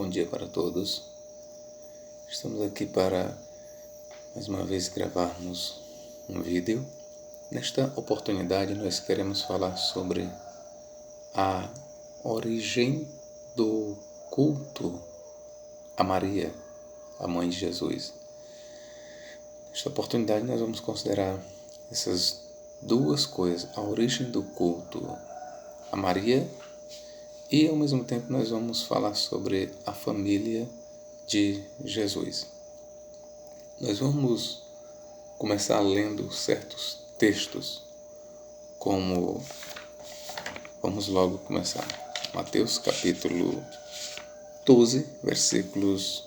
Bom dia para todos. Estamos aqui para, mais uma vez, gravarmos um vídeo. Nesta oportunidade, nós queremos falar sobre a origem do culto a Maria, a mãe de Jesus. Nesta oportunidade, nós vamos considerar essas duas coisas, a origem do culto a Maria e, ao mesmo tempo, nós vamos falar sobre a família de Jesus. Nós vamos começar lendo certos textos, como vamos logo começar. Mateus capítulo 12, versículos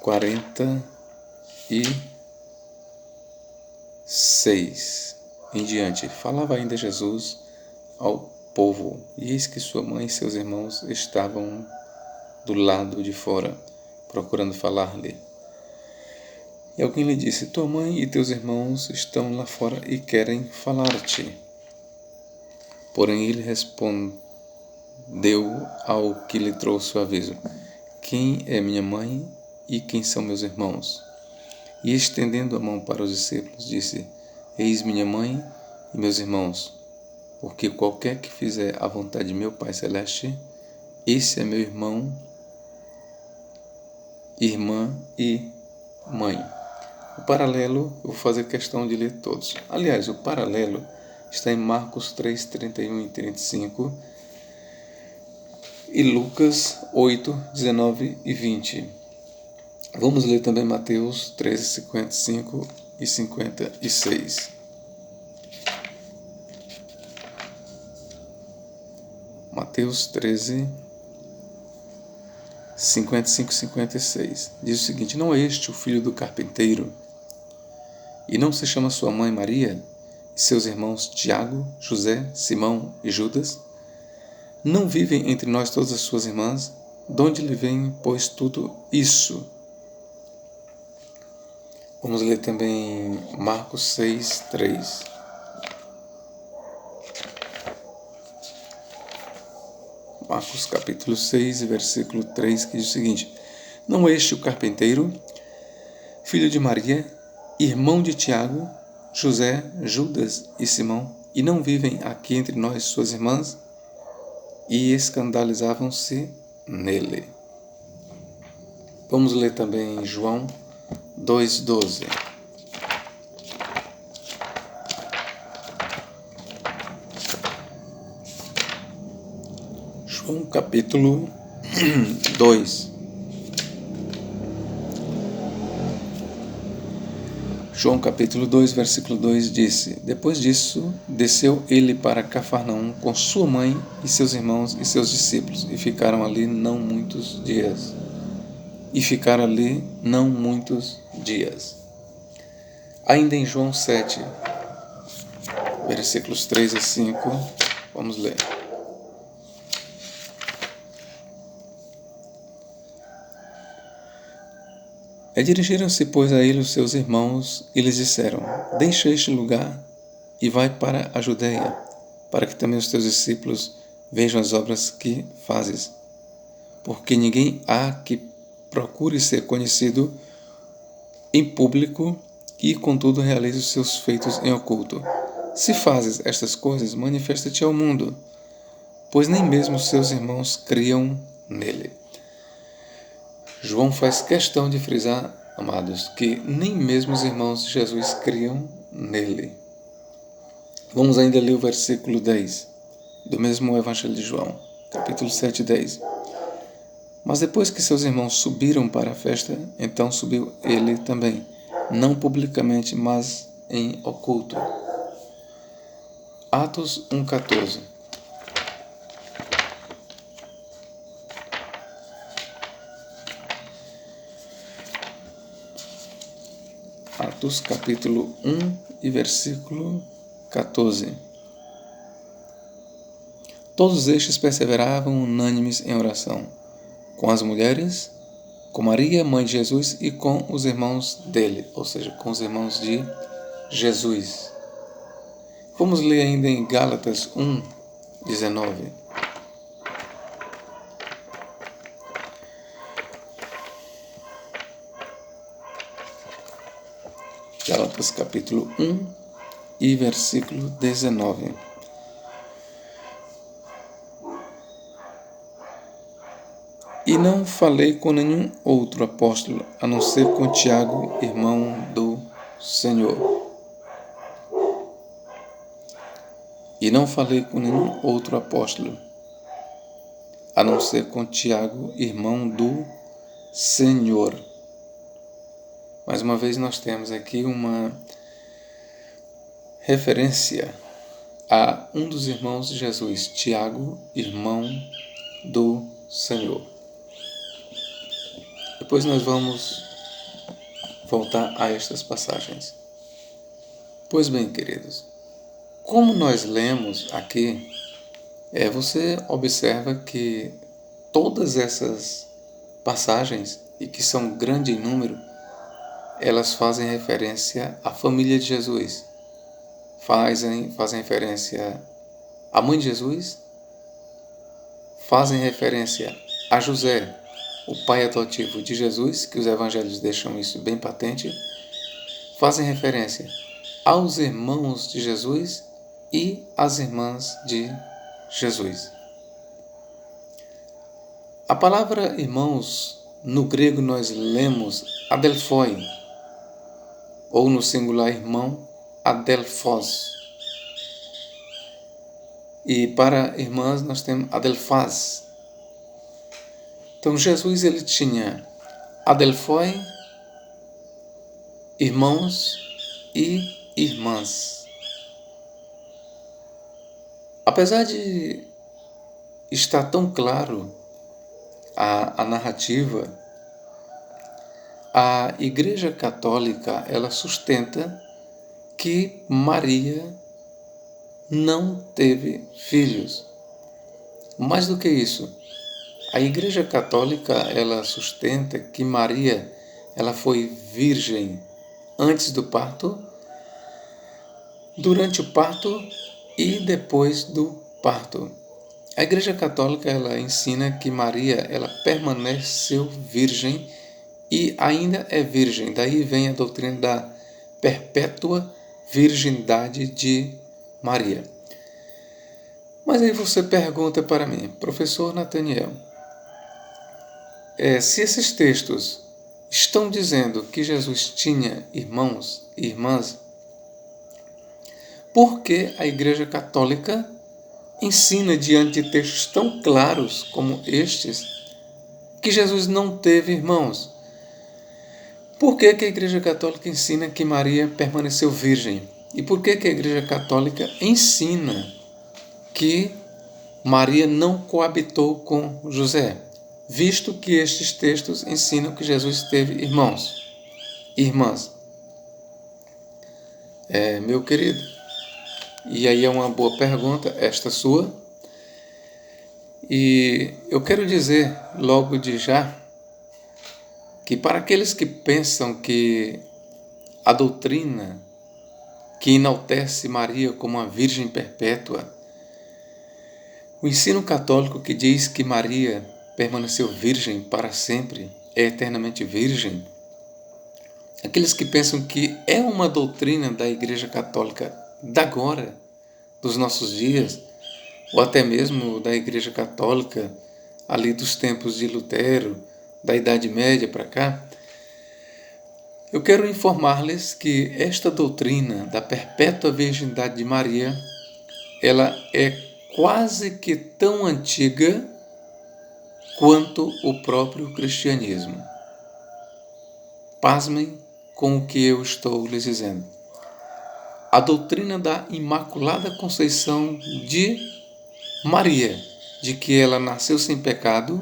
46 em diante. Falava ainda Jesus ao povo, e eis que sua mãe e seus irmãos estavam do lado de fora, procurando falar-lhe. E alguém lhe disse: tua mãe e teus irmãos estão lá fora e querem falar-te. Porém ele respondeu ao que lhe trouxe o aviso: quem é minha mãe e quem são meus irmãos? E estendendo a mão para os discípulos, disse: eis minha mãe e meus irmãos, porque qualquer que fizer a vontade de meu Pai Celeste, esse é meu irmão, irmã e mãe. O paralelo, eu vou fazer questão de ler todos. Aliás, o paralelo está em Marcos 3, 31 e 35 e Lucas 8, 19 e 20. Vamos ler também Mateus 13, 55 e 56. Mateus 13, 55 e 56. Diz o seguinte: não é este o filho do carpinteiro? E não se chama sua mãe Maria, e seus irmãos Tiago, José, Simão e Judas? Não vivem entre nós todas as suas irmãs? De onde lhe vem, pois, tudo isso? Vamos ler também Marcos 6, 3. Marcos capítulo 6, versículo 3, que diz o seguinte: não é este o carpinteiro, filho de Maria, irmão de Tiago, José, Judas e Simão, e não vivem aqui entre nós suas irmãs? E escandalizavam-se nele. Vamos ler também João 2,12. João capítulo 2. João capítulo 2, versículo 2 disse: depois disso, desceu ele para Cafarnaum com sua mãe e seus irmãos e seus discípulos, e ficaram ali não muitos dias. Ainda em João 7, versículos 3 a 5, vamos ler. Dirigiram-se, pois, a ele os seus irmãos e lhes disseram: deixa este lugar e vai para a Judeia, para que também os teus discípulos vejam as obras que fazes. Porque ninguém há que procure ser conhecido em público e, contudo, realize os seus feitos em oculto. Se fazes estas coisas, manifesta-te ao mundo, pois nem mesmo os seus irmãos criam nele. João faz questão de frisar, amados, que nem mesmo os irmãos de Jesus criam nele. Vamos ainda ler o versículo 10 do mesmo Evangelho de João, capítulo 7, 10. Mas depois que seus irmãos subiram para a festa, então subiu ele também, não publicamente, mas em oculto. Atos 1,14. Atos capítulo 1 e versículo 14. Todos estes perseveravam unânimes em oração, com as mulheres, com Maria, mãe de Jesus, e com os irmãos dele, ou seja, com os irmãos de Jesus. Vamos ler ainda em Gálatas 1, 19. Gálatas capítulo 1 e versículo 19. E não falei com nenhum outro apóstolo, a não ser com Tiago, irmão do Senhor. E não falei com nenhum outro apóstolo, a não ser com Tiago, irmão do Senhor. Mais uma vez nós temos aqui uma referência a um dos irmãos de Jesus, Tiago, irmão do Senhor. Depois nós vamos voltar a estas passagens. Pois bem, queridos, como nós lemos aqui, você observa que todas essas passagens, e que são grande em número, elas fazem referência à família de Jesus. Fazem referência à mãe de Jesus, fazem referência a José, o pai adotivo de Jesus, que os evangelhos deixam isso bem patente, fazem referência aos irmãos de Jesus e às irmãs de Jesus. A palavra irmãos, no grego nós lemos adelphoi, ou no singular irmão, adelphos. E para irmãs nós temos adelphas. Então Jesus ele tinha adelphoi, irmãos e irmãs. Apesar de estar tão claro a narrativa, a Igreja Católica ela sustenta que Maria não teve filhos. Mais do que isso, a Igreja Católica ela sustenta que Maria ela foi virgem antes do parto, durante o parto e depois do parto. A Igreja Católica ela ensina que Maria ela permaneceu virgem e ainda é virgem. Daí vem a doutrina da perpétua virgindade de Maria. Mas aí você pergunta para mim, professor Nathaniel, se esses textos estão dizendo que Jesus tinha irmãos e irmãs, por que a Igreja Católica ensina diante de textos tão claros como estes que Jesus não teve irmãos? Por que a Igreja Católica ensina que Maria permaneceu virgem? E por que a Igreja Católica ensina que Maria não coabitou com José, visto que estes textos ensinam que Jesus teve irmãos e irmãs? Meu querido, e aí é uma boa pergunta, esta sua, e eu quero dizer logo de já que para aqueles que pensam que a doutrina que enaltece Maria como a Virgem Perpétua, o ensino católico que diz que Maria permaneceu virgem para sempre, é eternamente virgem, aqueles que pensam que é uma doutrina da Igreja Católica da agora, dos nossos dias, ou até mesmo da Igreja Católica ali dos tempos de Lutero, da Idade Média para cá, eu quero informar-lhes que esta doutrina da perpétua virgindade de Maria, ela é quase que tão antiga quanto o próprio cristianismo. Pasmem com o que eu estou lhes dizendo. A doutrina da Imaculada Conceição de Maria, de que ela nasceu sem pecado,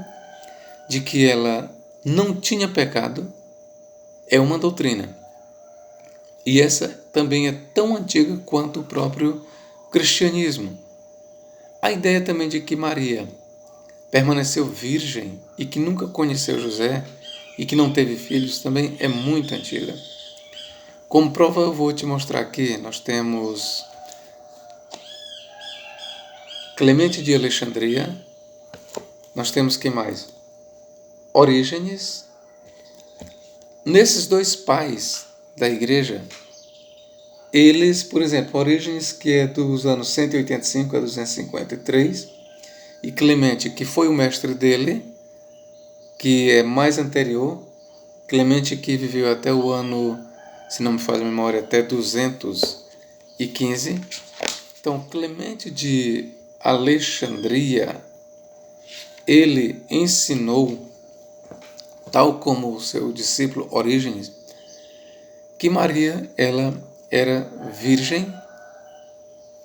de que ela não tinha pecado, é uma doutrina. E essa também é tão antiga quanto o próprio cristianismo. A ideia também de que Maria permaneceu virgem e que nunca conheceu José e que não teve filhos também é muito antiga. Como prova eu vou te mostrar aqui, nós temos Clemente de Alexandria, nós temos quem mais? Orígenes. Nesses dois pais da igreja, eles, por exemplo, Orígenes, que é dos anos 185 a 253, e Clemente, que foi o mestre dele, que é mais anterior, Clemente que viveu até o ano, se não me falha a memória, até 215. Então, Clemente de Alexandria, ele ensinou, tal como o seu discípulo Orígenes, que Maria, ela era virgem,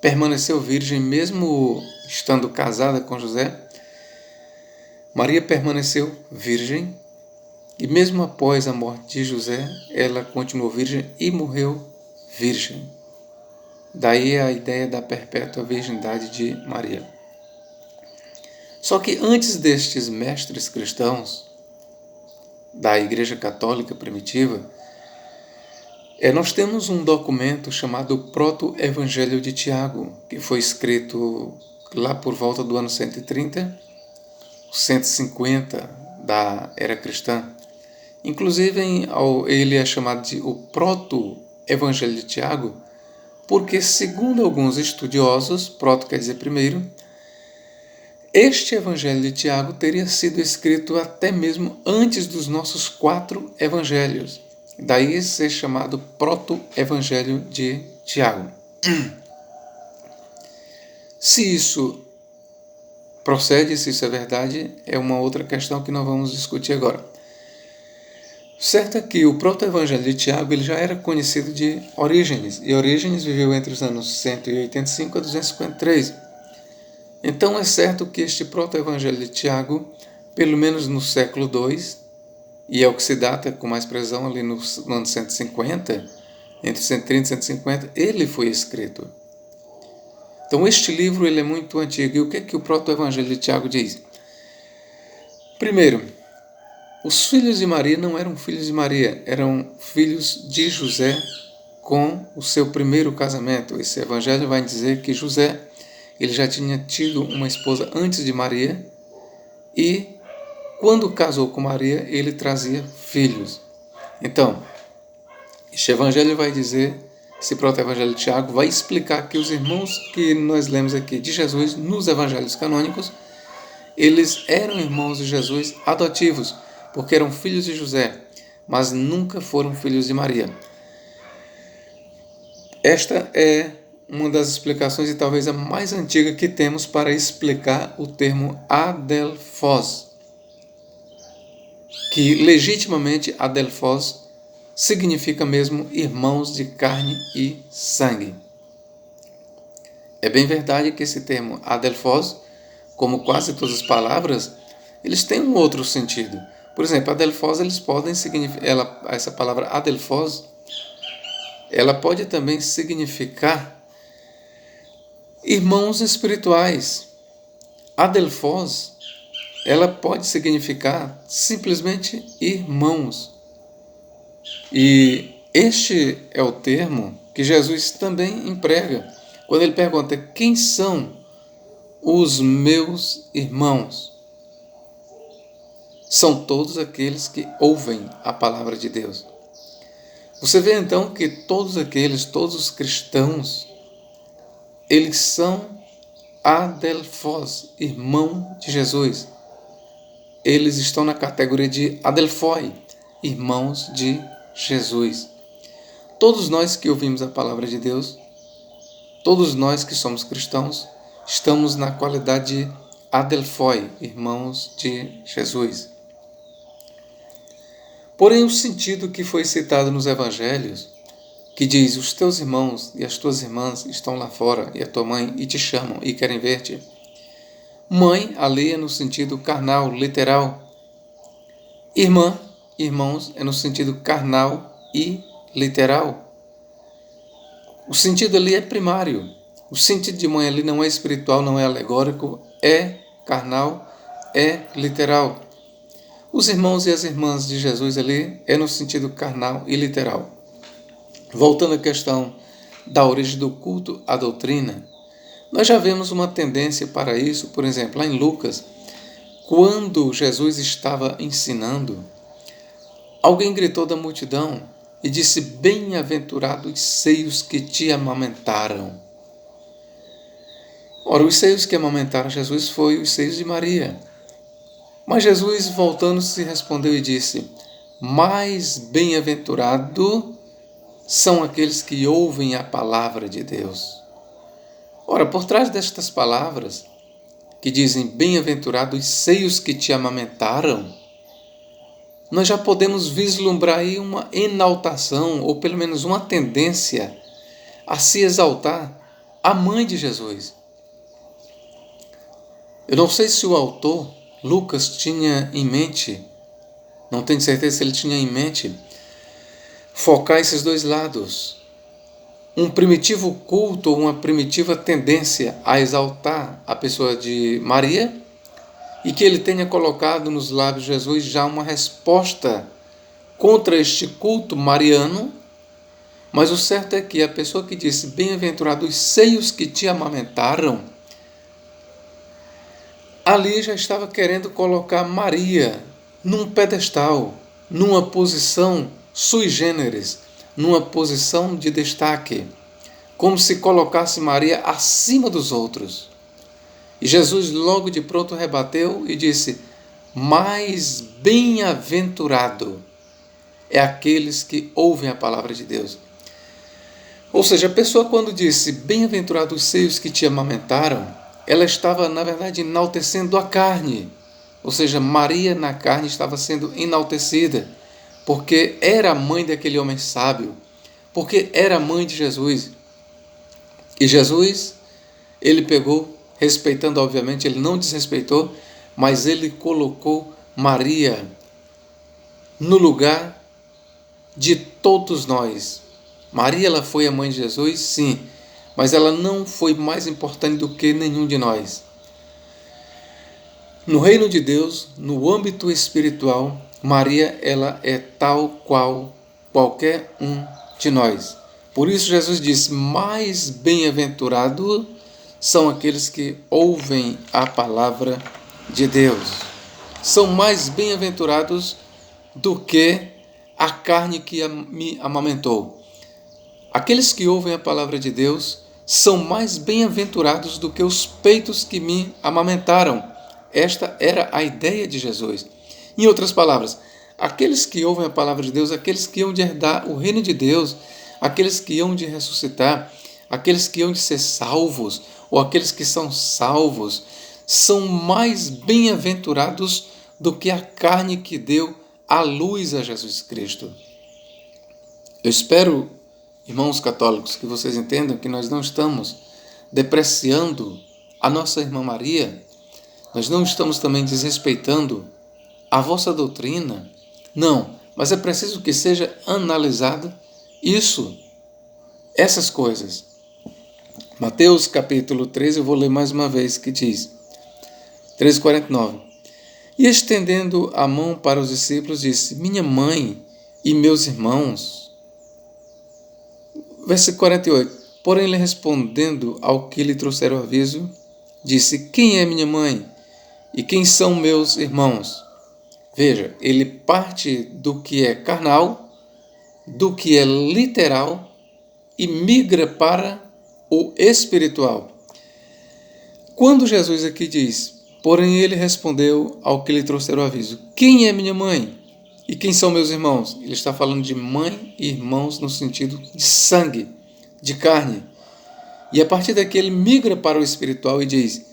permaneceu virgem mesmo estando casada com José. Maria permaneceu virgem e mesmo após a morte de José, ela continuou virgem e morreu virgem. Daí a ideia da perpétua virgindade de Maria. Só que antes destes mestres cristãos da Igreja Católica primitiva, nós temos um documento chamado Proto-Evangelho de Tiago, que foi escrito lá por volta do ano 130, 150 da era cristã. Inclusive, ele é chamado de o Proto-Evangelho de Tiago, porque, segundo alguns estudiosos, proto quer dizer primeiro, este Evangelho de Tiago teria sido escrito até mesmo antes dos nossos 4 evangelhos. Daí ser chamado Proto-Evangelho de Tiago. Se isso procede, se isso é verdade, é uma outra questão que nós vamos discutir agora. Certo é que o Proto-Evangelho de Tiago ele já era conhecido de Orígenes, e Orígenes viveu entre os anos 185 a 253. Então é certo que este Proto-Evangelho de Tiago, pelo menos no século II, e é o que se data com mais precisão ali no ano 150, entre 130 e 150, ele foi escrito. Então este livro ele é muito antigo. E o que é que o Proto-Evangelho de Tiago diz? Primeiro, os filhos de Maria não eram filhos de Maria, eram filhos de José com o seu primeiro casamento. Esse evangelho vai dizer que José ele já tinha tido uma esposa antes de Maria e quando casou com Maria, ele trazia filhos. Então, este evangelho vai dizer, esse proto-evangelho de Tiago vai explicar que os irmãos que nós lemos aqui de Jesus nos evangelhos canônicos, eles eram irmãos de Jesus adotivos, porque eram filhos de José, mas nunca foram filhos de Maria. Esta é uma das explicações e talvez a mais antiga que temos para explicar o termo adelphos, que legitimamente adelphos significa mesmo irmãos de carne e sangue. É bem verdade que esse termo adelphos, como quase todas as palavras, eles têm um outro sentido. Por exemplo, adelphos, eles podem significar, essa palavra adelphos, ela pode também significar irmãos espirituais. Adelphos, ela pode significar simplesmente irmãos. E este é o termo que Jesus também emprega quando ele pergunta: quem são os meus irmãos? São todos aqueles que ouvem a palavra de Deus. Você vê então que todos os cristãos, eles são adelphos, irmão de Jesus. Eles estão na categoria de adelphoi, irmãos de Jesus. Todos nós que ouvimos a palavra de Deus, todos nós que somos cristãos, estamos na qualidade de adelphoi, irmãos de Jesus. Porém, o sentido que foi citado nos evangelhos, que diz: os teus irmãos e as tuas irmãs estão lá fora, e a tua mãe, e te chamam, e querem ver-te. Mãe, ali é no sentido carnal, literal. Irmã, irmãos, é no sentido carnal e literal. O sentido ali é primário. O sentido de mãe ali não é espiritual, não é alegórico, é carnal, é literal. Os irmãos e as irmãs de Jesus ali é no sentido carnal e literal. Voltando à questão da origem do culto à doutrina, nós já vemos uma tendência para isso, por exemplo, lá em Lucas, quando Jesus estava ensinando, alguém gritou da multidão: e disse: bem-aventurados os seios que te amamentaram. Ora, os seios que amamentaram Jesus foi os seios de Maria. Mas Jesus, voltando-se, respondeu e disse: mais bem-aventurado são aqueles que ouvem a palavra de Deus. Ora, por trás destas palavras, que dizem bem-aventurados os seios que te amamentaram, nós já podemos vislumbrar aí uma enaltação, ou pelo menos uma tendência a se exaltar a mãe de Jesus. Eu não sei se o autor, Lucas, tinha em mente, não tenho certeza se ele tinha em mente, focar esses dois lados. Um primitivo culto, uma primitiva tendência a exaltar a pessoa de Maria, e que ele tenha colocado nos lábios de Jesus já uma resposta contra este culto mariano. Mas o certo é que a pessoa que disse bem-aventurados os seios que te amamentaram, ali já estava querendo colocar Maria num pedestal, numa posição sui generis, numa posição de destaque, como se colocasse Maria acima dos outros. E Jesus logo de pronto rebateu e disse: mais bem-aventurado é aqueles que ouvem a palavra de Deus. Ou seja, a pessoa quando disse bem-aventurados os seios que te amamentaram, ela estava na verdade enaltecendo a carne. Ou seja, Maria na carne estava sendo enaltecida, porque era a mãe daquele homem sábio, porque era a mãe de Jesus. E Jesus, ele pegou, respeitando obviamente, ele não desrespeitou, mas ele colocou Maria no lugar de todos nós. Maria, ela foi a mãe de Jesus, sim, mas ela não foi mais importante do que nenhum de nós. No reino de Deus, no âmbito espiritual, Maria, ela é tal qual qualquer um de nós. Por isso Jesus disse: mais bem-aventurado são aqueles que ouvem a palavra de Deus. São mais bem-aventurados do que a carne que me amamentou. Aqueles que ouvem a palavra de Deus são mais bem-aventurados do que os peitos que me amamentaram. Esta era a ideia de Jesus. Em outras palavras, aqueles que ouvem a palavra de Deus, aqueles que hão de herdar o reino de Deus, aqueles que hão de ressuscitar, aqueles que hão de ser salvos, ou aqueles que são salvos, são mais bem-aventurados do que a carne que deu a luz a Jesus Cristo. Eu espero, irmãos católicos, que vocês entendam que nós não estamos depreciando a nossa irmã Maria, nós não estamos também desrespeitando a vossa doutrina, não, mas é preciso que seja analisado essas coisas. Mateus capítulo 13, eu vou ler mais uma vez, que diz, 13:49. E estendendo a mão para os discípulos, disse: minha mãe e meus irmãos. Versículo 48. Porém, ele respondendo ao que lhe trouxeram aviso, disse: quem é minha mãe e quem são meus irmãos? Veja, ele parte do que é carnal, do que é literal, e migra para o espiritual. Quando Jesus aqui diz: porém ele respondeu ao que lhe trouxeram aviso, quem é minha mãe e quem são meus irmãos? Ele está falando de mãe e irmãos no sentido de sangue, de carne. E a partir daqui ele migra para o espiritual e diz: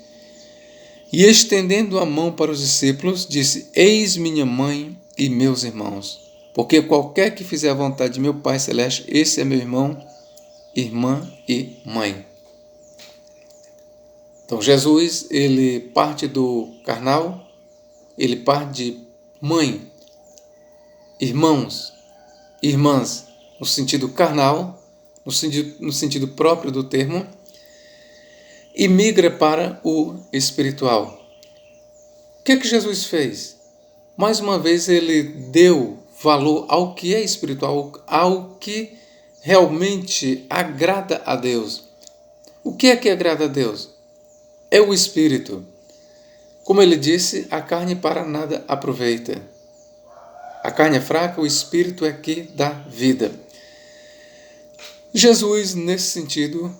e estendendo a mão para os discípulos, disse: eis minha mãe e meus irmãos, porque qualquer que fizer a vontade de meu Pai Celeste, esse é meu irmão, irmã e mãe. Então Jesus, ele parte do carnal, ele parte de mãe, irmãos, irmãs, no sentido carnal, no sentido próprio do termo, e migra para o espiritual. O que é que Jesus fez? Mais uma vez ele deu valor ao que é espiritual, ao que realmente agrada a Deus. O que é que agrada a Deus? É o espírito. Como ele disse, a carne para nada aproveita. A carne é fraca, o espírito é que dá vida. Jesus, nesse sentido,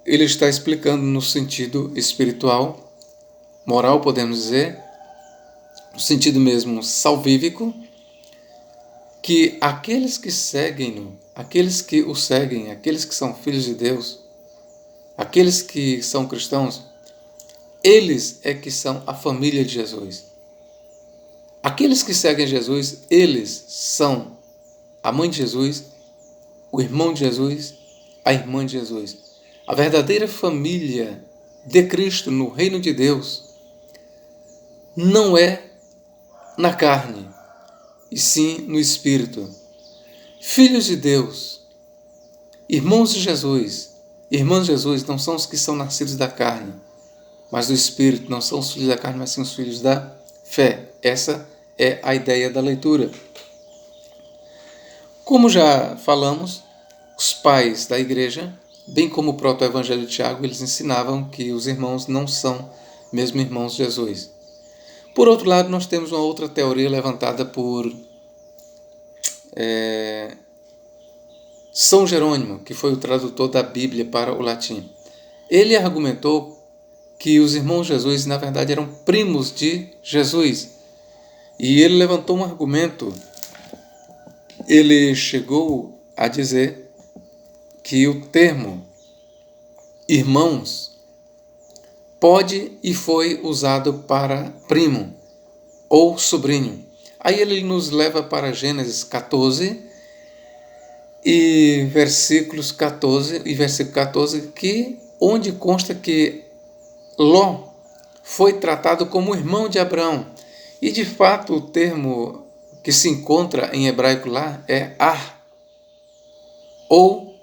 ele está explicando no sentido espiritual, moral, podemos dizer, no sentido mesmo salvífico, que aqueles que seguem-no, aqueles que o seguem, aqueles que são filhos de Deus, aqueles que são cristãos, eles é que são a família de Jesus. Aqueles que seguem Jesus, eles são a mãe de Jesus, o irmão de Jesus, a irmã de Jesus. A verdadeira família de Cristo no reino de Deus não é na carne, e sim no Espírito. Filhos de Deus, irmãos de Jesus, irmãos de Jesus não são os que são nascidos da carne, mas do Espírito. Não são os filhos da carne, mas sim os filhos da fé. Essa é a ideia da leitura. Como já falamos, os pais da igreja, bem como o proto-evangelho de Tiago, eles ensinavam que os irmãos não são mesmo irmãos de Jesus. Por outro lado, nós temos uma outra teoria levantada por São Jerônimo, que foi o tradutor da Bíblia para o latim. Ele argumentou que os irmãos de Jesus, na verdade, eram primos de Jesus. E ele levantou um argumento. Ele chegou a dizer que o termo irmãos pode e foi usado para primo ou sobrinho. Aí ele nos leva para Gênesis 14 e versículo 14, onde consta que Ló foi tratado como irmão de Abraão. E de fato o termo que se encontra em hebraico lá é Ar ou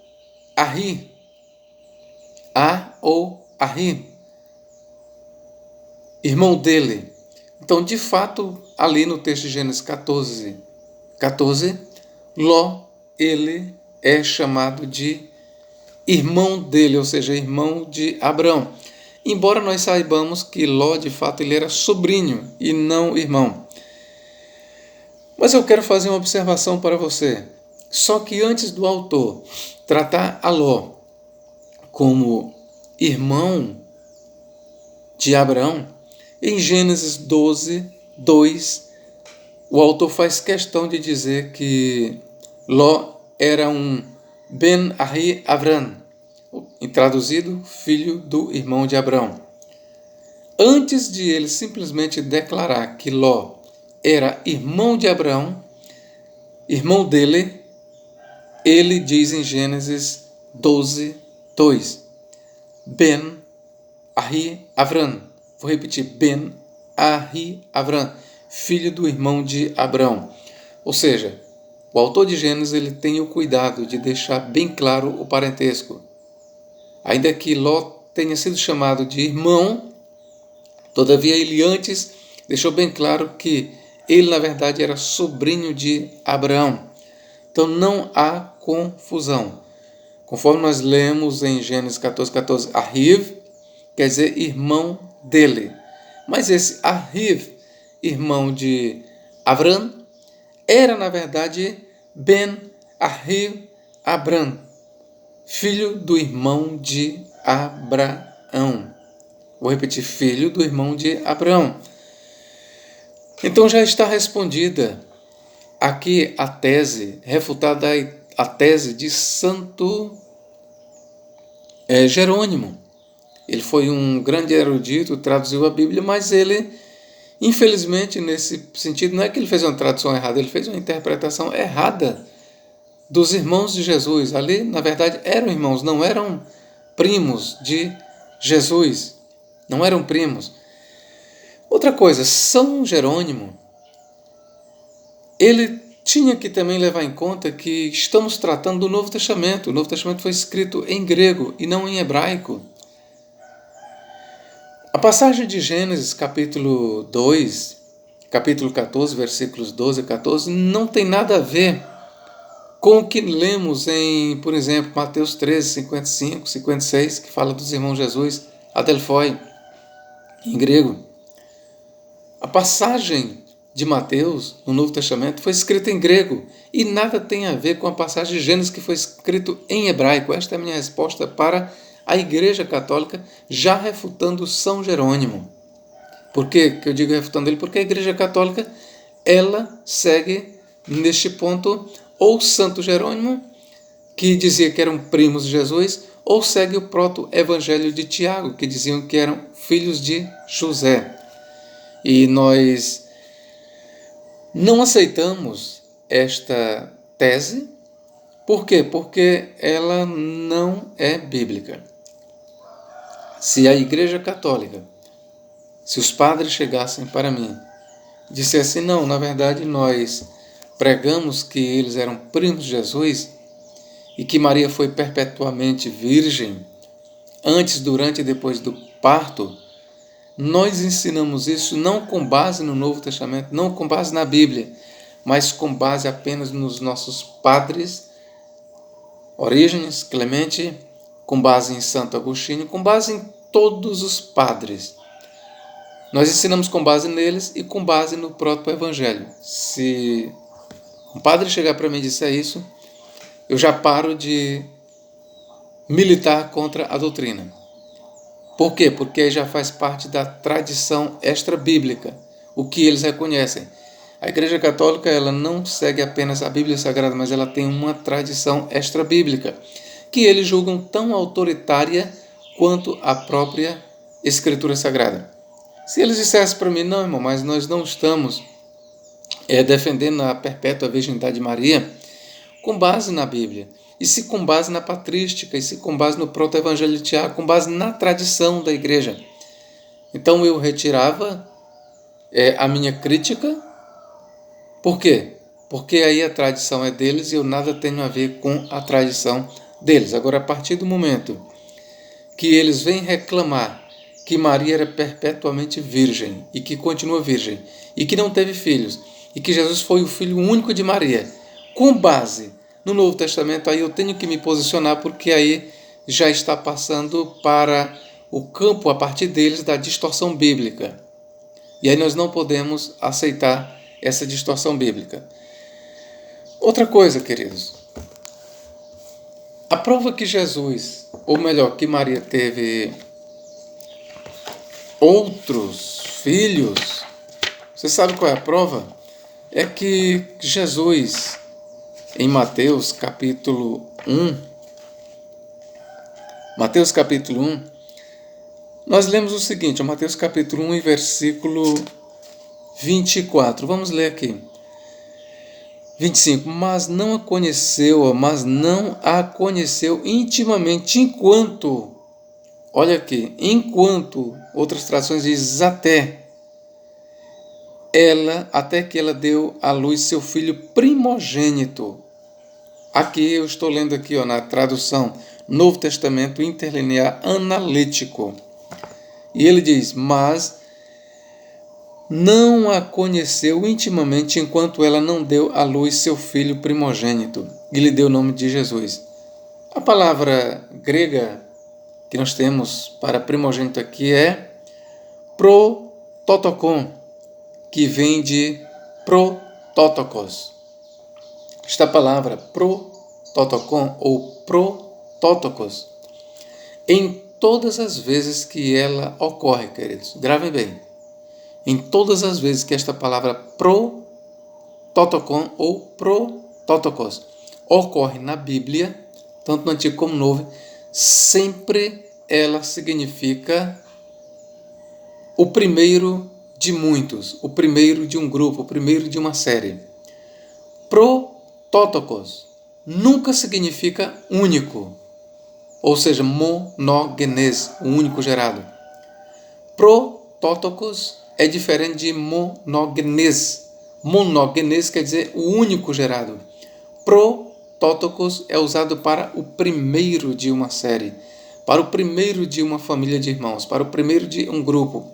Ahi. Ar ou Ahi, irmão dele. Então, de fato, ali no texto de Gênesis 14, Ló, ele é chamado de irmão dele, ou seja, irmão de Abraão. Embora nós saibamos que Ló, de fato, ele era sobrinho e não irmão. Mas eu quero fazer uma observação para você. Só que antes do autor tratar a Ló como irmão de Abraão, em Gênesis 12, 2, o autor faz questão de dizer que Ló era um Ben Ahi Avram, traduzido, filho do irmão de Abraão. Antes de ele simplesmente declarar que Ló era irmão de Abraão, irmão dele, ele diz em Gênesis 12, 2, Ben Ahi Avram. Vou repetir, Ben Ahi Avram, filho do irmão de Abraão. Ou seja, o autor de Gênesis ele tem o cuidado de deixar bem claro o parentesco. Ainda que Ló tenha sido chamado de irmão, todavia ele antes deixou bem claro que ele na verdade era sobrinho de Abraão. Então não há confusão. Conforme nós lemos em Gênesis 14, Ahiv quer dizer irmão dele. Mas esse Ahiv, irmão de Avram, era na verdade Ben Ahi Abram, filho do irmão de Abraão. Vou repetir, filho do irmão de Abraão. Então já está respondida aqui a tese, refutada a tese de Santo Jerônimo. Ele foi um grande erudito, traduziu a Bíblia, mas ele, infelizmente, nesse sentido, não é que ele fez uma tradução errada, ele fez uma interpretação errada dos irmãos de Jesus. Ali, na verdade, eram irmãos, não eram primos de Jesus. Não eram primos. Outra coisa, São Jerônimo, ele tinha que também levar em conta que estamos tratando do Novo Testamento. O Novo Testamento foi escrito em grego e não em hebraico. A passagem de Gênesis, capítulo 2, capítulo 14, versículos 12 e 14, não tem nada a ver com o que lemos em, por exemplo, Mateus 13, 55, 56, que fala dos irmãos Jesus, Adelphoi, em grego. A passagem de Mateus, no Novo Testamento, foi escrita em grego e nada tem a ver com a passagem de Gênesis que foi escrito em hebraico. Esta é a minha resposta para a Igreja Católica, já refutando São Jerônimo. Por que eu digo refutando ele? Porque a Igreja Católica, ela segue neste ponto ou Santo Jerônimo, que dizia que eram primos de Jesus, ou segue o proto-evangelho de Tiago, que diziam que eram filhos de José. E nós não aceitamos esta tese. Por quê? Porque ela não é bíblica. Se a Igreja Católica, se os padres chegassem para mim e dissessem, não, na verdade nós pregamos que eles eram primos de Jesus e que Maria foi perpetuamente virgem, antes, durante e depois do parto, nós ensinamos isso não com base no Novo Testamento, não com base na Bíblia, mas com base apenas nos nossos padres, Orígenes, Clemente, com base em Santo Agostinho, com base em todos os padres. Nós ensinamos com base neles e com base no próprio Evangelho. Se um padre chegar para mim e disser isso, eu já paro de militar contra a doutrina. Por quê? Porque aí já faz parte da tradição extra-bíblica, o que eles reconhecem. A Igreja Católica, ela não segue apenas a Bíblia Sagrada, mas ela tem uma tradição extra-bíblica, que eles julgam tão autoritária quanto a própria Escritura Sagrada. Se eles dissessem para mim, não, irmão, mas nós não estamos defendendo a perpétua virgindade de Maria com base na Bíblia, e se com base na patrística, e se com base no proto-evangelho de Tiago, com base na tradição da igreja. Então eu retirava a minha crítica. Por quê? Porque aí a tradição é deles e eu nada tenho a ver com a tradição deles. Agora, a partir do momento que eles vêm reclamar que Maria era perpetuamente virgem e que continua virgem e que não teve filhos e que Jesus foi o filho único de Maria, com base no Novo Testamento, aí eu tenho que me posicionar, porque aí já está passando para o campo, a partir deles, da distorção bíblica. E aí nós não podemos aceitar essa distorção bíblica. Outra coisa, queridos, a prova que Jesus, ou melhor, que Maria teve outros filhos, você sabe qual é a prova? É que Jesus, em Mateus capítulo 1, nós lemos o seguinte, Mateus capítulo 1 e versículo 24. Vamos ler aqui. 25. Mas não a conheceu intimamente, enquanto, olha aqui, enquanto, outras traduções dizem até que ela deu à luz seu filho primogênito. Aqui eu estou lendo aqui, na tradução Novo Testamento Interlinear Analítico. E ele diz, mas não a conheceu intimamente enquanto ela não deu à luz seu filho primogênito. E lhe deu o nome de Jesus. A palavra grega que nós temos para primogênito aqui é prototokon, que vem de protótokos. Esta palavra prototokon ou protótokos, em todas as vezes que ela ocorre, queridos, gravem bem, em todas as vezes que esta palavra prototokon ou protótokos ocorre na Bíblia, tanto no Antigo como no Novo, sempre ela significa o primeiro de muitos, o primeiro de um grupo, o primeiro de uma série. Protótokos nunca significa único, ou seja, monogenes, o único gerado. Protótokos é diferente de monogenes. Monogenes quer dizer o único gerado. Protótokos é usado para o primeiro de uma série, para o primeiro de uma família de irmãos, para o primeiro de um grupo.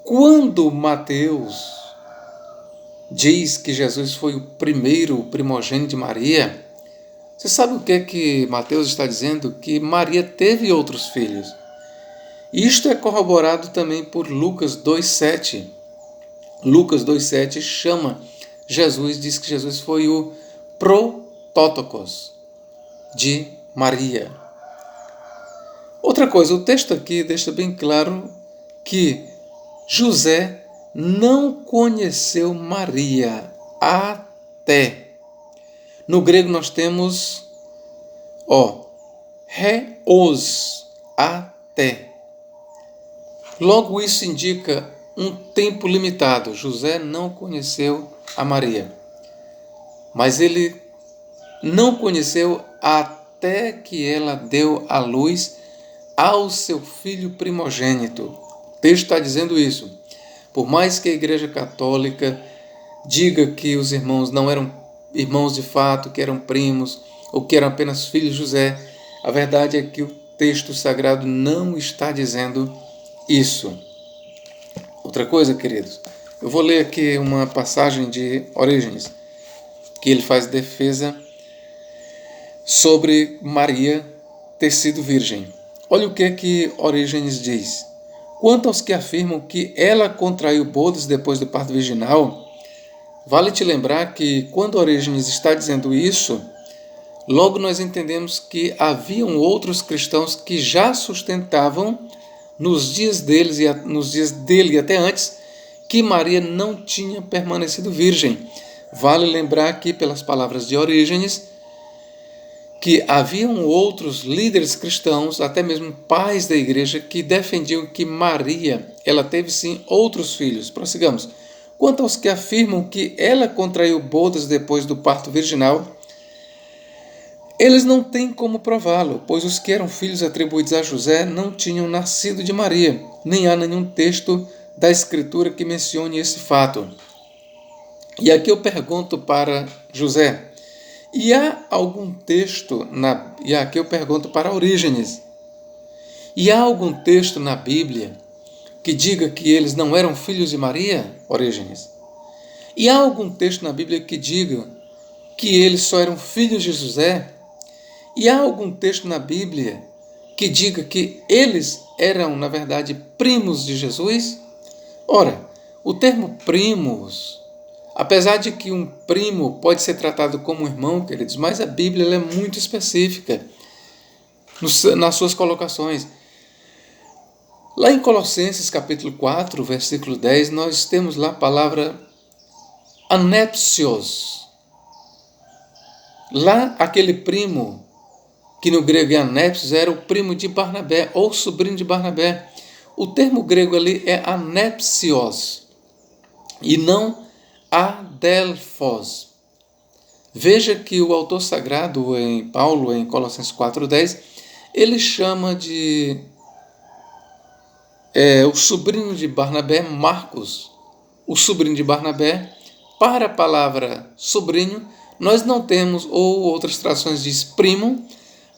Quando Mateus diz que Jesus foi o primeiro, o primogênito de Maria, você sabe o que Mateus está dizendo? Que Maria teve outros filhos. Isto é corroborado também por Lucas 2,7. Lucas 2,7 chama Jesus, diz que Jesus foi o protótocos de Maria. Outra coisa, o texto aqui deixa bem claro que José não conheceu Maria até. No grego nós temos reos, até. Logo isso indica um tempo limitado. José não conheceu a Maria, mas ele não conheceu até que ela deu à luz ao seu filho primogênito. O texto está dizendo isso. Por mais que a Igreja Católica diga que os irmãos não eram irmãos de fato, que eram primos, ou que eram apenas filhos de José, a verdade é que o texto sagrado não está dizendo isso. Outra coisa, queridos, eu vou ler aqui uma passagem de Orígenes, que ele faz defesa sobre Maria ter sido virgem. Olha o que Orígenes diz. Quanto aos que afirmam que ela contraiu bodas depois do parto virginal, vale te lembrar que quando Orígenes está dizendo isso, logo nós entendemos que haviam outros cristãos que já sustentavam nos dias dele e até antes que Maria não tinha permanecido virgem. Vale lembrar aqui pelas palavras de Orígenes que haviam outros líderes cristãos, até mesmo pais da igreja, que defendiam que Maria, ela teve sim outros filhos. Prossigamos. Quanto aos que afirmam que ela contraiu bodas depois do parto virginal, eles não têm como prová-lo, pois os que eram filhos atribuídos a José não tinham nascido de Maria, nem há nenhum texto da Escritura que mencione esse fato. E aqui eu pergunto para José, e há algum texto, e aqui eu pergunto para Orígenes, e há algum texto na Bíblia que diga que eles não eram filhos de Maria, Orígenes? E há algum texto na Bíblia que diga que eles só eram filhos de José? E há algum texto na Bíblia que diga que eles eram, na verdade, primos de Jesus? Ora, o termo primos, apesar de que um primo pode ser tratado como um irmão, queridos, mas a Bíblia ela é muito específica nas suas colocações. Lá em Colossenses capítulo 4, versículo 10, nós temos lá a palavra anepsios. Lá, aquele primo, que no grego é anepsios, era o primo de Barnabé, ou sobrinho de Barnabé. O termo grego ali é anepsios, e não adelphos. Veja que o autor sagrado, em Paulo, em Colossenses 4,10, ele chama de o sobrinho de Barnabé, Marcos, o sobrinho de Barnabé. Para a palavra sobrinho, nós não temos, ou outras traduções diz primo.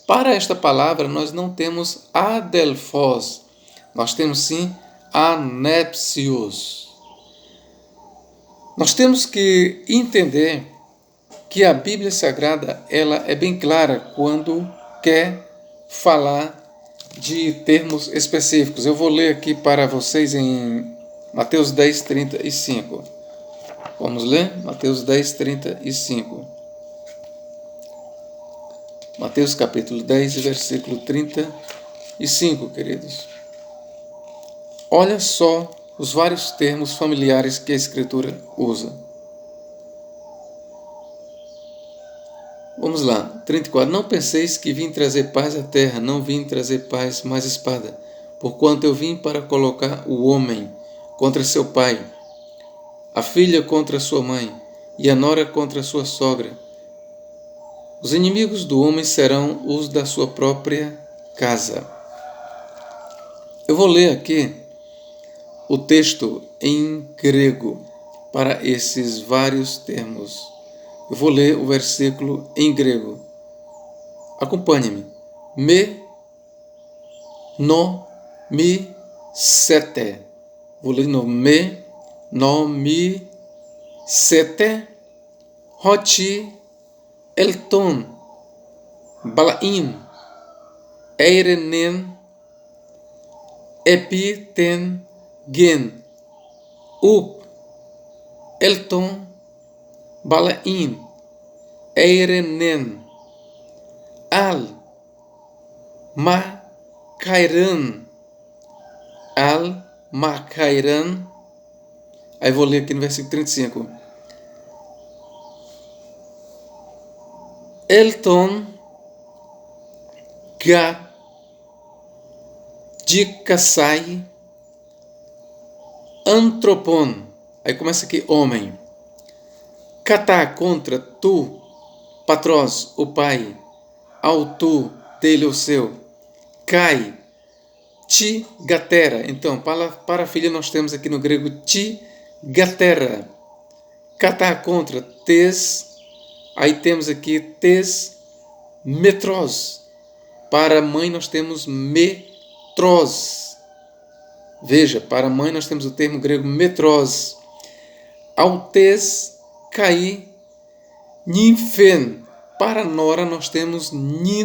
Para esta palavra, nós não temos adelphos, nós temos sim anepsios. Nós temos que entender que a Bíblia Sagrada ela é bem clara quando quer falar de termos específicos. Eu vou ler aqui para vocês em Mateus 10, 35. Vamos ler? Mateus 10, 35. Mateus capítulo 10, versículo 35, queridos. Olha só os vários termos familiares que a Escritura usa. Vamos lá, 34. Não penseis que vim trazer paz à terra, não vim trazer paz, mas espada. Porquanto eu vim para colocar o homem contra seu pai, a filha contra sua mãe, e a nora contra sua sogra. Os inimigos do homem serão os da sua própria casa. Eu vou ler aqui o texto em grego para esses vários termos. Eu vou ler o versículo em grego. Acompanhe-me. Me, no, mi, sete. Vou ler de novo. Me, no, mi, sete. Hoti, elton, balaim, eirenen, epiten, gen, uk, Elton, Balaim, Eirenen, Al, Macairan, Al, Macairan. Aí vou ler aqui no versículo 35. Elton, Ga, Dikasai, Antropon. Aí começa aqui, homem. Catá, contra, tu, patrós, o pai, ao tu, dele, o seu. Cai, ti, gatera. Então, para filha nós temos aqui no grego ti, gatera. Catá, contra, tes. Aí temos aqui tes, metros. Para mãe nós temos metros. Veja, para mãe nós temos o termo grego metros. Autes, cai, ninfen. Para nora nós temos nimfe.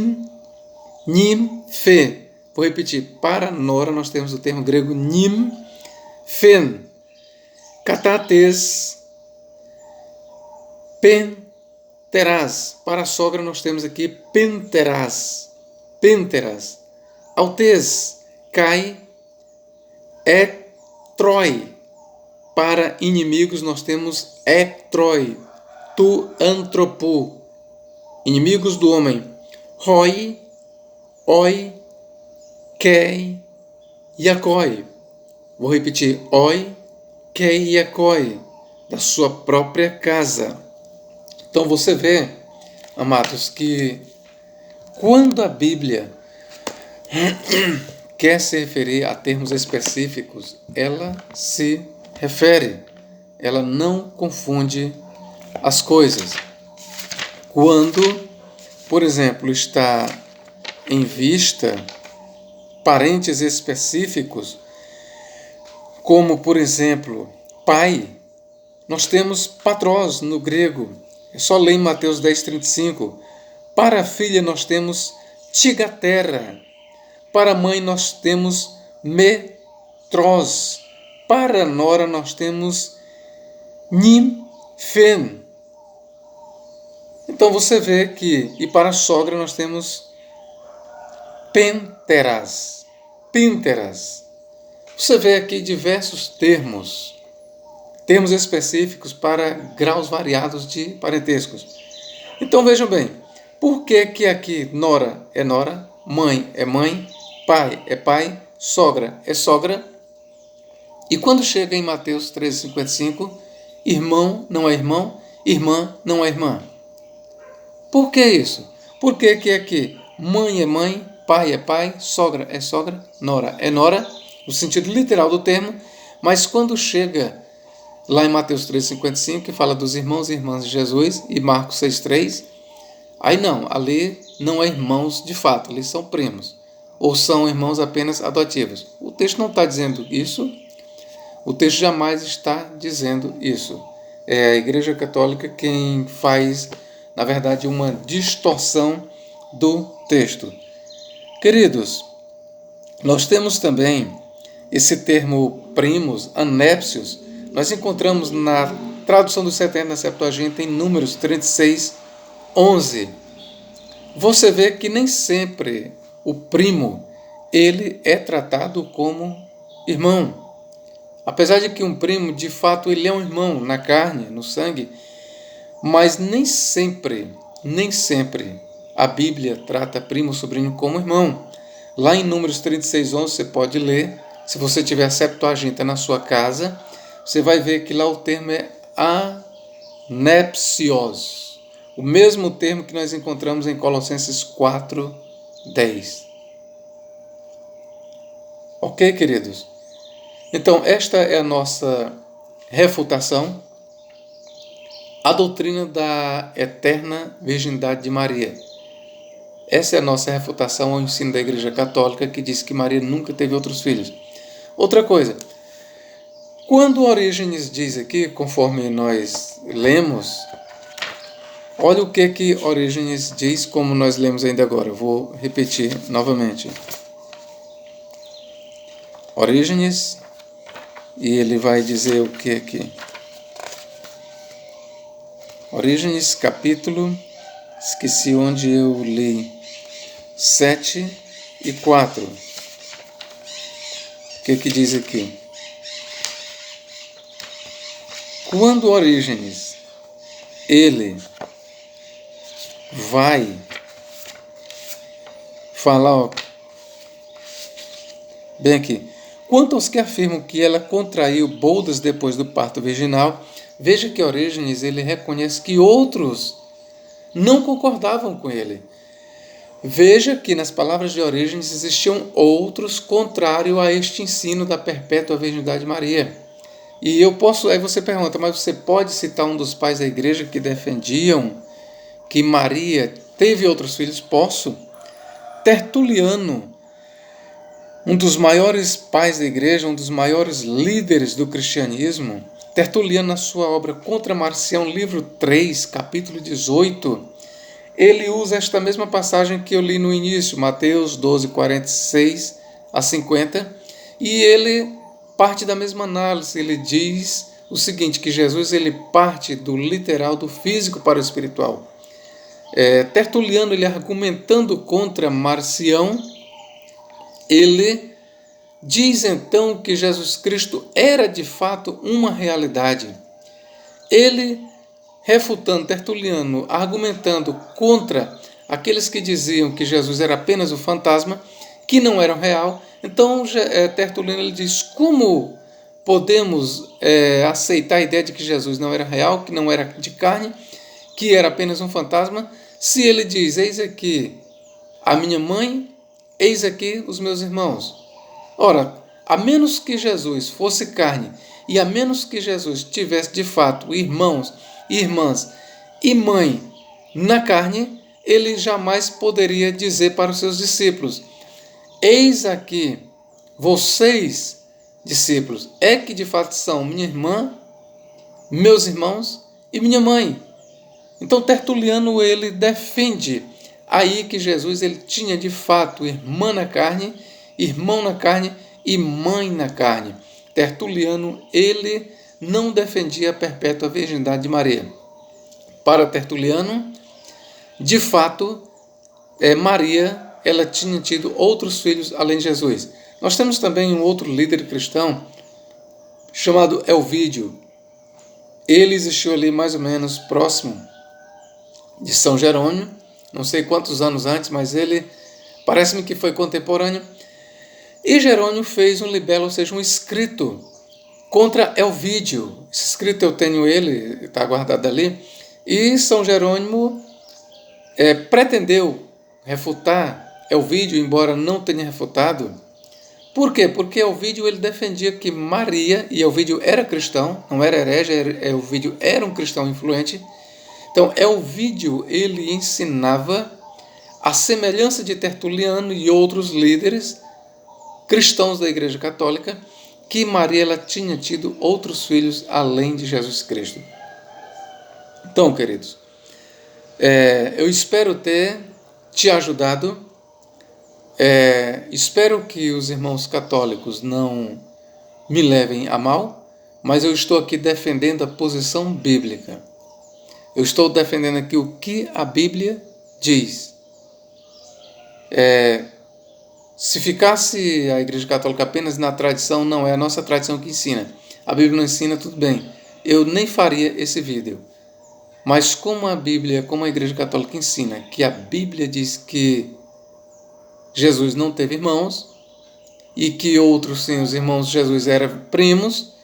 Vou repetir. Para nora nós temos o termo grego nimfen. Catates, penteras. Para sogra nós temos aqui penteras. Penteras. Autes, cai, troi. Para inimigos nós temos troi. Tu, antropo. Inimigos do homem. Roi, oi, kei, yakoi. Vou repetir. Oi, kei, yakoi. Da sua própria casa. Então você vê, amados, que quando a Bíblia quer se referir a termos específicos, ela se refere. Ela não confunde as coisas. Quando, por exemplo, está em vista parentes específicos, como, por exemplo, pai, nós temos patrós no grego. É só ler em Mateus 10:35. Para a filha nós temos tigatera. Para a mãe nós temos metros. Para a nora nós temos nimfen. Então você vê que, e para a sogra nós temos penteras. Pinteras. Você vê aqui diversos termos específicos para graus variados de parentescos. Então vejam bem, por que que aqui nora é nora, mãe é mãe, pai é pai, sogra é sogra? E quando chega em Mateus 13:55, irmão não é irmão, irmã não é irmã. Por que isso? Por que que aqui mãe é mãe, pai é pai, sogra é sogra, nora é nora, no sentido literal do termo, mas quando chega lá em Mateus 13:55, que fala dos irmãos e irmãs de Jesus, e Marcos 6:3, aí não, ali não é irmãos de fato, ali são primos, ou são irmãos apenas adotivos. O texto não está dizendo isso, o texto jamais está dizendo isso. É a Igreja Católica quem faz, na verdade, uma distorção do texto. Queridos, nós temos também esse termo primos, anépsios, nós encontramos na tradução do 70 na Septuaginta em Números 36:11. Você vê que nem sempre o primo ele é tratado como irmão. Apesar de que um primo, de fato, ele é um irmão na carne, no sangue, mas nem sempre a Bíblia trata primo ou sobrinho como irmão. Lá em Números 36:11 você pode ler, se você tiver a Septuaginta na sua casa, você vai ver que lá o termo é anépsios, o mesmo termo que nós encontramos em Colossenses 4:10. Ok, queridos? Então, esta é a nossa refutação à doutrina da eterna virgindade de Maria. Essa é a nossa refutação ao ensino da Igreja Católica, que diz que Maria nunca teve outros filhos. Outra coisa, quando Orígenes diz aqui, conforme nós lemos, olha o que Orígenes diz, como nós lemos ainda agora. Eu vou repetir novamente. Orígenes, e ele vai dizer o que aqui? Orígenes, capítulo, esqueci onde eu li, 7 e 4. O que diz aqui? Quando Orígenes, ele vai falar, ó, bem aqui, quanto aos que afirmam que ela contraiu boldas depois do parto virginal, veja que Orígenes ele reconhece que outros não concordavam com ele. Veja que nas palavras de Orígenes existiam outros contrários a este ensino da perpétua virgindade de Maria. E eu posso, aí você pergunta, mas você pode citar um dos pais da igreja que defendiam que Maria teve outros filhos? Posso. Tertuliano, um dos maiores pais da igreja, um dos maiores líderes do cristianismo, Tertuliano, na sua obra Contra Marcião, livro 3, capítulo 18, ele usa esta mesma passagem que eu li no início, Mateus 12, 46 a 50, e ele parte da mesma análise. Ele diz o seguinte, que Jesus ele parte do literal, do físico para o espiritual. Tertuliano, ele argumentando contra Marcião, ele diz então que Jesus Cristo era de fato uma realidade. Ele, refutando Tertuliano, argumentando contra aqueles que diziam que Jesus era apenas um fantasma, que não era real. Então Tertuliano ele diz, como podemos aceitar a ideia de que Jesus não era real, que não era de carne, que era apenas um fantasma, se ele diz, eis aqui a minha mãe, eis aqui os meus irmãos. Ora, a menos que Jesus fosse carne e a menos que Jesus tivesse de fato irmãos, irmãs e mãe na carne, ele jamais poderia dizer para os seus discípulos, eis aqui vocês, discípulos, é que de fato são minha irmã, meus irmãos e minha mãe. Então Tertuliano ele defende aí que Jesus ele tinha de fato irmã na carne, irmão na carne e mãe na carne. Tertuliano ele não defendia a perpétua virgindade de Maria. Para Tertuliano, de fato, Maria ela tinha tido outros filhos além de Jesus. Nós temos também um outro líder cristão chamado Elvídio. Ele existiu ali mais ou menos próximo de São Jerônimo, não sei quantos anos antes, mas ele parece-me que foi contemporâneo. E Jerônimo fez um libelo, ou seja, um escrito contra Elvídio. Esse escrito eu tenho ele, está guardado ali. E São Jerônimo pretendeu refutar Elvídio, embora não tenha refutado. Por quê? Porque Elvídio ele defendia que Maria, e Elvídio era cristão, não era herege, Elvídio era um cristão influente. Então, Elvídio ele ensinava a semelhança de Tertuliano e outros líderes cristãos da Igreja Católica, que Maria ela tinha tido outros filhos além de Jesus Cristo. Então, queridos, eu espero ter te ajudado. Espero que os irmãos católicos não me levem a mal, mas eu estou aqui defendendo a posição bíblica. Eu estou defendendo aqui o que a Bíblia diz. Se ficasse a Igreja Católica apenas na tradição, não é a nossa tradição que ensina. A Bíblia não ensina, tudo bem. Eu nem faria esse vídeo. Mas como a Bíblia, como a Igreja Católica ensina, que a Bíblia diz que Jesus não teve irmãos e que outros, sim, os irmãos de Jesus eram primos,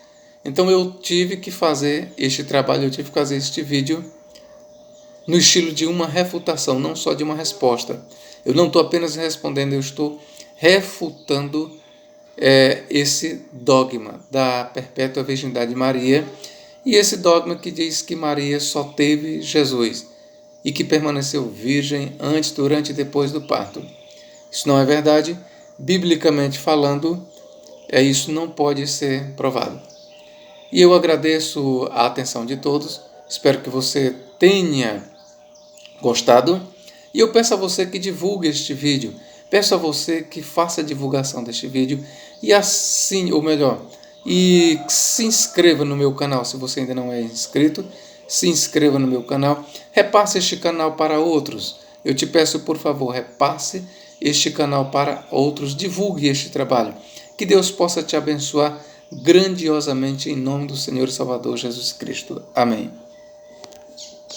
então eu tive que fazer este trabalho, eu tive que fazer este vídeo no estilo de uma refutação, não só de uma resposta. Eu não estou apenas respondendo, eu estou refutando esse dogma da perpétua virgindade de Maria e esse dogma que diz que Maria só teve Jesus e que permaneceu virgem antes, durante e depois do parto. Isso não é verdade. Biblicamente falando, isso não pode ser provado. E eu agradeço a atenção de todos. Espero que você tenha gostado. E eu peço a você que divulgue este vídeo. Peço a você que faça a divulgação deste vídeo. E assim, ou melhor, e se inscreva no meu canal se você ainda não é inscrito. se inscreva no meu canal, repasse este canal para outros. Eu te peço, por favor, repasse este canal para outros, divulgue este trabalho. Que Deus possa te abençoar grandiosamente em nome do Senhor e Salvador Jesus Cristo. Amém.